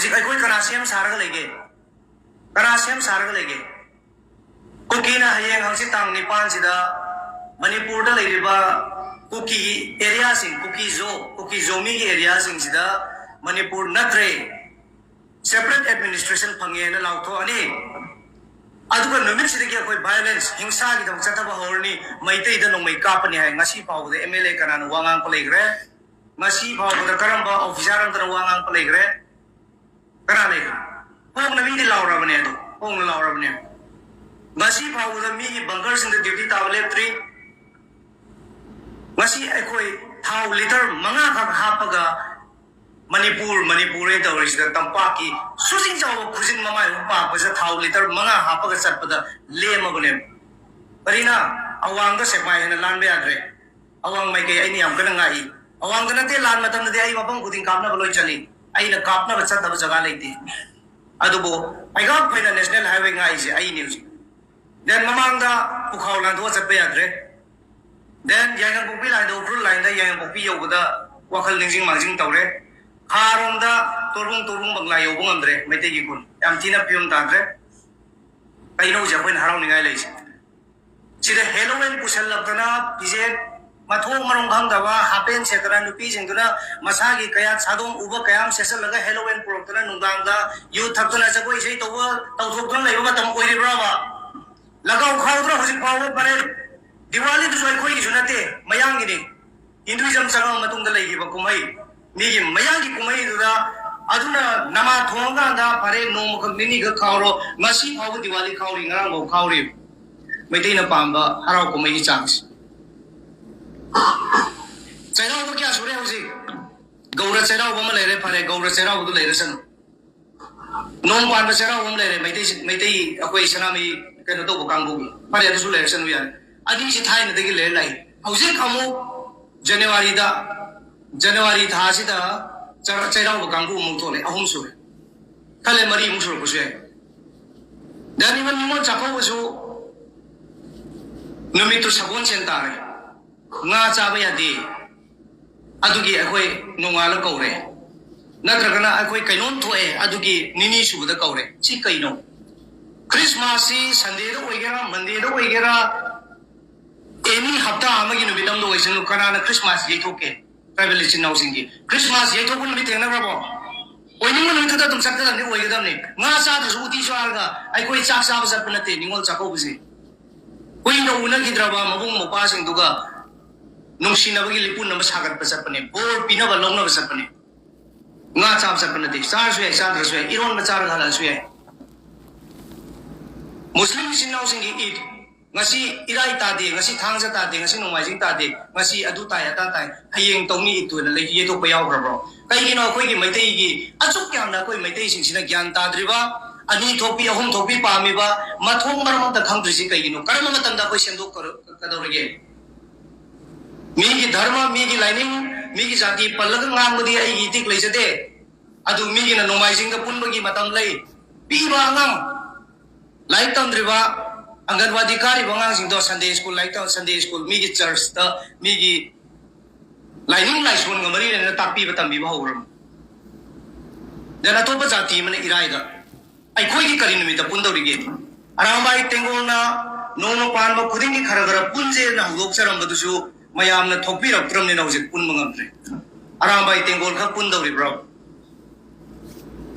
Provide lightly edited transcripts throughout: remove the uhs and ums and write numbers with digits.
हौजिक अखोई कना सेम सारगा लेगे कना सेम सारगा लेगे कुकी ना हयेंग हंगसी तांग निपान सिदा मणिपुर दा लेरिबा कुकी एरिया सिंग कुकी जोमी की एरिया सिंग सिदा मणिपुर नत्रे सेपरेट एडमिनिस्ट्रेशन फंगे ना लाउथो अनि अदुगा नुमित सिदगी अखोई वायलेंस हिंसा की दम चतबा होरनी मैतै दा नोंमै कापनी हाय ngasi फावदा एमएलए कनान वांगांग को लेग्रे ngasi फावदा करंबा ऑफिसर अंतर वांगांग को लेग्रे कना लेग्रे पोंग नबी दि लाउराबने दो पोंग लाउराबने ngasi फावदा मी की बंकर सिंग ड्यूटी तावले त्रि ngasi अखोई थाव लीटर मंगा खक हापगा मणिपुर तौरीसीदा तंपाकी सुजिंग जाव खुजिंग ममाय पापजा थाव लीटर मंगा हापगा चटपदा लेमबने परिना अवांग दा सेपाय हेना लानबे याद्रे अवांग माइके आइनि याम कना ngai अवांग दा नते लान मतम दे आई मपम खुदिंग कापना बलोय चली आइना कापना बच्चा तब जगह लेती अदुबो आइगा फैना नेशनल हाईवे ngai से आई न्यूज देन ममांग दा पुखाव लान दो चटबे याद्रे देन यांग बुपी लाइन दो फ्रुल लाइन दा यांग बुपी योबदा वाखल निंजिंग मांजिंग तौरे खारोंदा तोरुंग बंगला योबुंग अंद्रे मैते की कुन याम थीना पियम ताद्रे कइनो जपन हराव निगाय लेस सिदा हेलोवेन पुसल लबदना पिजे मथोंग मरोंग भांगदवा हापेन सेतरा नुपी जिंगदना मसागी कया सादोम उबा कयाम सेसल लगा हेलोवेन प्रोक्तना नुंगांगदा यु थक्तना जगोय सै तोवा तौथोक्तन लेबा तम कोइरिब्रावा लगाव खावद्रा हजिक पाव परे दिवाली दुसोय खोई सुनते मयांगिनी हिंदुइज्म संगम मतुंग लेगिबा कुमै मीगी मयांगी कुमै दुदा अदुना नमा थोंगा दा परे नोम खनिनी ग खावरो ngasi फाव दिवाली खावरी ngarang bo खावरी मैतेना पांबा हराव कुमै की चांस चैराव तो क्या सुरे होसी गौरा चैराव बम लेरे परे गौरा चैराव दु लेरे सन नोम पान चैराव बम लेरे मैते अखोई सनामी कनो तो बकांगबु परे दुसु लेरे सन यार अदी से थाइन दगी ले लाई हौजे खमो जनवरी था सिदा चैराव बकांगबु मुथोले अहुम सुरे खले मरी मुसुर कुसे दानी मन निमो चाखौबसु नुमितु सगोन सेंतारे nga चाबा यादे अदुगी अखोई नोंगाल कौरे नत्रगना अखोई कैनोन थोए अदुगी निनी सुबदा कौरे सी कैनो क्रिसमस सी संडे दो ओइगेरा मंडे दो ओइगेरा एनी हफ्ता अमगी नुमितम दो ओइसन कनाना क्रिसमस येथोके ट्राइबल चिनाव सिंगी क्रिसमस येथोकुन नुमित थेंगनाब्राबो ओइनिंग नुमितदा तुम सकदा नि ओइगदमने nga चादसु उती स्वारगा अखोई चाक चाबा चपनते निंगोल चाखौबसि ओइनो उनगिद्राबा मबुंग मोपासिंग दुगा नुंसिनबगी लिपुन नम सागत पसपने बोर पिनब लौनब सपने nga चाप सपने दे चार सुय चादर सुय इरोन मचार घाला सुय मुस्लिम सिनाव सिंगी Eid ngasi irai tade ngasi thangja tade ngasi nongmaijing tade ngasi adu tai ata tai hayeng tongni ituna le ye to payaw bro kai gino khoi gi maitai gi achuk kyam na koi maitai sing sina gyan tadriba ani thopi ahum thopi pamiba mathong maram ta khangdrisi kai gino karma matam da koi sendok kadorege मी की धर्म मी की lining मी की जाति पल्लग ngamgdi ai gi tik leisade adu मी की नोमाइजिंग का पुनबगी मतम लई पीबा ngang लाइक तमद्रिबा अंगनवाड़ी कारी बंगांग सिंह दो संडे स्कूल लाइक तो संडे स्कूल मी की चर्च ता मी की लाइनिंग लाइसुन गमरी ने तापी बतम बि बहुरम जना तो जाति मन इराइदा ai khoi की करी निमित पुंदौरिगे अरामबाई तेंगोलना नोनो पान ब खुदिंग की खरगरा पुंजे ना हुदोक चरम बदुसु मयामना थोपी रक्त्रम ने नौजे पुन मंगमद्रे अरामबाई तेंगोल ख पुंदौरि ब्रो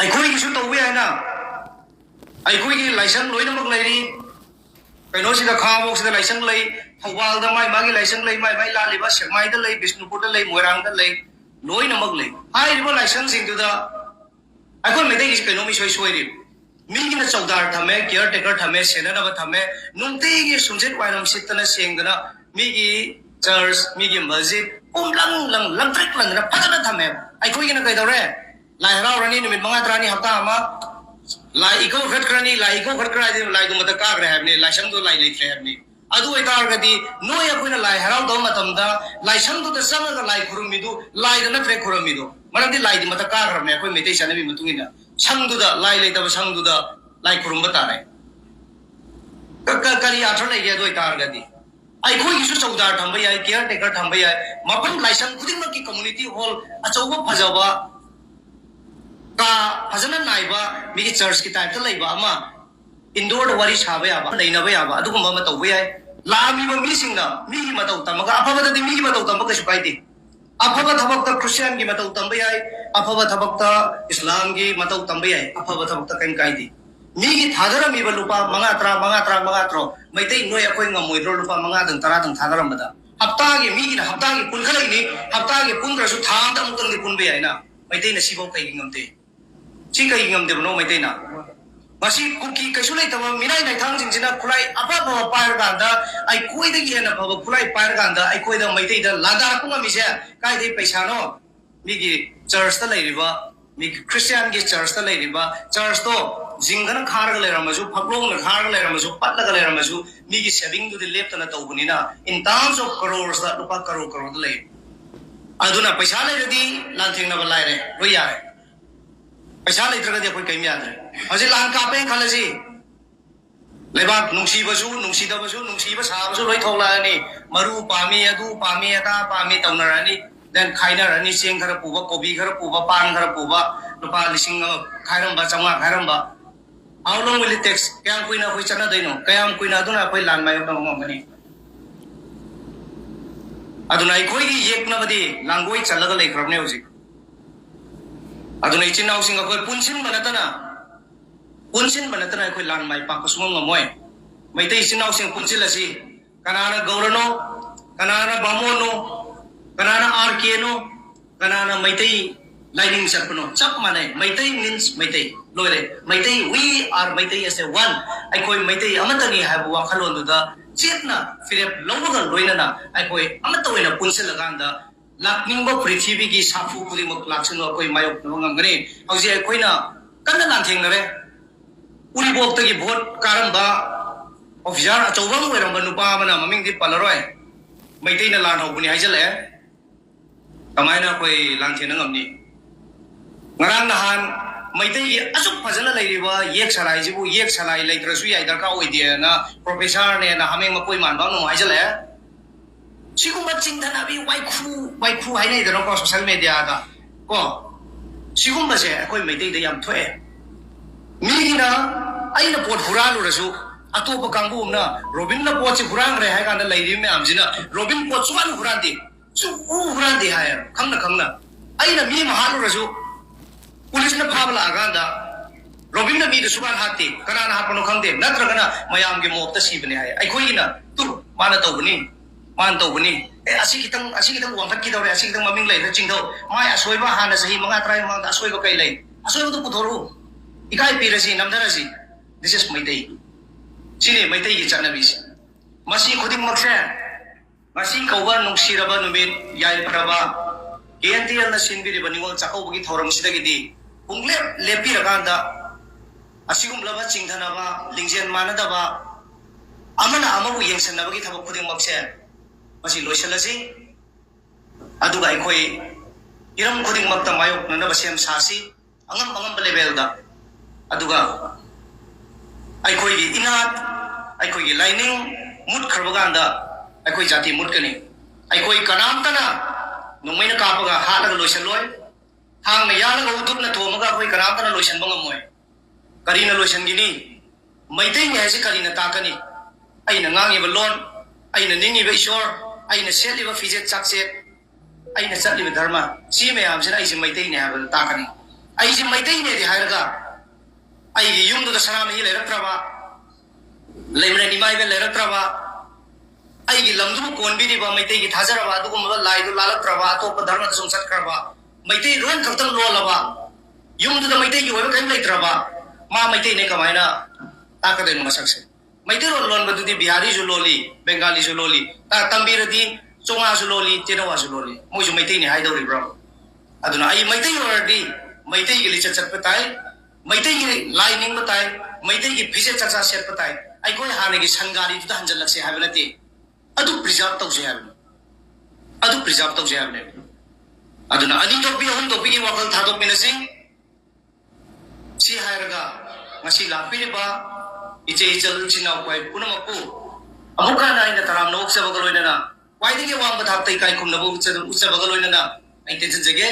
ai khoi की सु तौबे हैना ai khoi की लाइसेंस लोइनमक लैरी कैनो सिदा खाबोक सिदा लाइसेंस लै थौबाल दा माई मागी लाइसेंस लै माई माई लालिबा सेकमाई दा लै बिष्णुपुर दा लै मोइरांग दा लै लोइनमक लै हाई रिबो लाइसेंस सिंग दुदा आखो मेदे की कैनो मी सोई सोइरि मी की न चौदार थमे केयर टेकर थमे सेननब थमे नुंते की सुनजेट वाइरम सितना सेंगना मी की चर्च मी की मस्जिद लंग लंगट्रिक लंगना फजना थमे ai khoi की न कैदौरे लाई हराव रनी निमित मंगा त्रानी हफ्ता अमा लाई इको खटक्रनी लाई इको खटक्राय दे लाई दुमत काग्रे हैबने लाइसेंस दो लाई लेथ्रे हैबने अदु एतारगदी नोय अखोइना लाई हराव दो मतमदा लाइसेंस दो संगगा लाई खुरुमिदु लाई द नथ्रे खुरुमिदु मरंदी लाई दि मत काग्रने अखोइ मेतै सनबि मतुंगिना संगदुदा लाई लेतब संगदुदा लाई खुरुम बतारे करी आथर लेगे दो एतारगदी ai khoi gisu chौदार थंबय ai केयर टेकर थंबय ai मफम लाइसेंस खुदिंग की कम्युनिटी हॉल अचौबा फजबा का फजन नाइबा मिगी चर्च की टाइप लेबा अमा इंडोर वारी साबा याबा लेनबा याबा अदुगुम्बा म तौबा याय लामिबा मिसिंगना मिगी मतौ तमगा अफबदि मिगी मतौ तमबा कछु काइदे अफब थबक्ता क्रिश्चियन की मतौ तंबा याय अफब थबक्ता इस्लाम की मतौ तंबा याय अफब थबक्ता कइन काइदे मिगी थादरमिबा लुपा मंगा त्रा मैतै नोय अखोय ngमोइद्रो लुपा मंगा दं तरा दं थादरमदा हप्ता की मिगी हप्ता की पुनखलैनि हप्ता की पुनद्रसु थाम तमुतंग की पुनबे यायना मैतै न सिबौ कै ngमते छि कै ngमदेबनो मैतै ना मसी कुकी कैसु लेतबा मिनाय नाइथांग जिंजिना खुलाई अफब पायर गांदा आई कोइदगी हेना फब खुलाई पायर गांदा आई कोइदा मैतै दा लादा कुंगा मिसे काइदे पैसानो मिगी चर्च ता लेरिबा मिगी क्रिश्चियन की चर्च ता लेरिबा चर्च तो जिंगन खारग लेरमजु फकलोंग न खारग लेरमजु पटलग लेरमजु मिगी सेविंग दु लेफ्ट न तौबनिना इन टर्म्स ऑफ करोर्स दा रुपा करोड़ दा ले अदुना पैसा लेरदी लांथिंग न बलाइरे रो यारे पैसा लेत्रगदि कोई कैम याद्रे हजे लान कापे खलजी लेबाक नुंसीबसु नुंसीदबसु नुंसीबा साबसु लोय थोलानी मरु पामी अदु पामी अदा पामी तौनरानी देन खाइनरानी सेंग खर पुबा कोबी खर पुबा पान खर पुबा रुपा लिसिंग खाइरंबा चंगा खाइरंबा how long will it takes कयाम कुइना कोइ चना दैनो कयाम कुइना अदुना कोइ लान मायो नमगनी अदुना इखोइगी येकनबदि लांगोय चलगा लेखरबने होजि अदुना इचिनाउ सिंग कोइ पुनसिन बनतना कोइ लान माइ पाकसुम ngमोय मैतै इचिनाउ सिंग पुनसिलसि कनाना गौरनो कनाना बामोनो कनाना आरकेनो कनाना मैतै लाइनिंग चपनो चप माने मैतै मीन्स मैतै लोरे Meitei we are Meitei as a one अखोय मैतै अमतनी हाबु वाखलोंदुदा चेतना फिरेप लौबगा लोइनना अखोय अमतोइना पुनसिलगांदा लाखनिंग पृथ्वी की साफू खुदिमक लाक्सनो अखोय मायोक नगमगने हौजे अखोयना कन्ना लांथेंगरे उरिबोक्ता की भोट कारंबा ऑफिसर अचौबम ओइरंबा नुपा मना ममिंगदि पलरोय मैतैना लान हौबनि हाइजले कमायना कोई लांथेन ngमनि ngarang nahan मैतै की असुक फजन लेरिबा येक सलाइजिबु येक सलाइ लेत्रसु याइ दरका ओइदे ना प्रोफेसर ने ना हमें मकोइ मानबा नु हाइजले सिगुम चिंथनाबि वाइखु हाइनै दनो को सोशल मीडिया दा को सिगुम बसे कोइ मैतै द याम थोए मिगिना आइना पोट हुरालुरसु अतोप कांगुमना रोबिन ना पोट हुरांग रे हाइ कांदा लेरि मे आमजिना रोबिन पोट सुवान हुरांदि सु हुरांदि हाय खंगना आइना मी महालुरसु पुलिस ने फाबला आगांदा रोबिन ना मी द सुबान हाते कनाना हापनो खंगदे नत्रगना मयाम के मोक्ता सिबने हाय अखोइना तु माना तौबनी मान तौबनी ए असि खितंग वांगत की दौरे असि खितंग ममिंग लै चिंथौ माय असोइबा हाना सही मंगा त्राय मंगा असोइबा कै लै असोइबा तो पुथोरु इकाय पिरसि नमदरसि दिस इज मैतै सिने मैतै की चनबिसि मसी खुदिंग मक्से मसी कौबा नुंसिरबा नुमित याय फरबा केएनटीएल ना सिनबिरिबा निगोल चाकौबगी थौरम सिदगिदि पुंगले लेपिरगांदा असिगुमलबा चिंथनाबा लिंजेन मानदबा अमना अमबु येंसनबगी थबक खुदिंग मक्से मसी लोइसलसि अदुगा अखोय इरम खुदिंग मक्ता मायोक ननबा सेम सासी अंगम लेवल दा अदुगा अखोयगी इनात अखोयगी लाइनिंग मुट खरबगांदा अखोय जाति मुटकनी अखोय कनामतना नोंमैना कापगा हालगा लोइसलोय हांगना यालगा उदुपना थोमगा अखोय कनामतना लोइसनबा ngमोय करीना लोइसनगिनी मैतै ने हाइसे करीना ताकनी अइना ngangiba लोन अइना निंगिबा ईश्वर अइना सेलिबा फिजेट चाकसेट अइना चटलिबा धर्म सि मयामसिना अइसे मैतै ने हाबा ताकनी अइसे मैतै ने दि हायरगा अइगी युमदुदा सनामहि लेरक्त्रबा लेमरे निमाइबे लेरक्त्रबा अइगी लमदु कोनबिरिबा मैतै की थाजरबा अदुगुमबा लाइदु लालक्त्रबा अतोप धर्म दसुम सटक्रबा मैतै रोन खक्तंग लोलबा युमदुदा मैतै की ओइबा कैम लेत्रबा मा मैतै ने कमाइना ताकदेनु मसकसे मैतै लोन बदुदि बिहारी जु लोली बेंगाली जु लोली ता तंबिरदि चोंगा जु लोली तेनवा जु लोली मोजु मैतै ने हाइदौरिब्रा अदुना आई मैतै ओरदि मैतै की लिचत चटपताय मैतै की लाइनिंग बताय मैतै की फिजे चचा सेट बताय अखोय हाने की संगारी दुदा हंजलक्से हाबनते अदु प्रिजर्व तौसे हाबने अदु प्रिजर्व तौसे हाबने अदुना अनि टोपी हम टोपी की वकल थादोक मिनसि सि हायरगा ngasi लापिरिबा इचे इचल चिनाव क्वाइ पुनमकु अमुका नाइना तराम नोक से बगलोइना क्वाइदि के वांग बथाक तै काय खुमनबु उच्च बगलोइना आई टेंशन जगे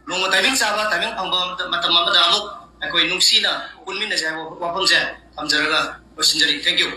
लोंग टाइमिंग चाबा टाइमिंग फंबा मतम अमदा अमुक ꯑꯩꯈꯣꯏ ꯅꯨꯡꯁꯤꯅ ꯄꯨꯟꯃꯤꯟꯅꯁꯦ ꯍꯥꯏꯕ ꯋꯥꯐꯝꯁꯦ ꯊꯝꯖꯔꯒ ꯂꯣꯏꯁꯤꯟꯖꯔꯤ ꯊꯦꯡꯛ ꯌꯨ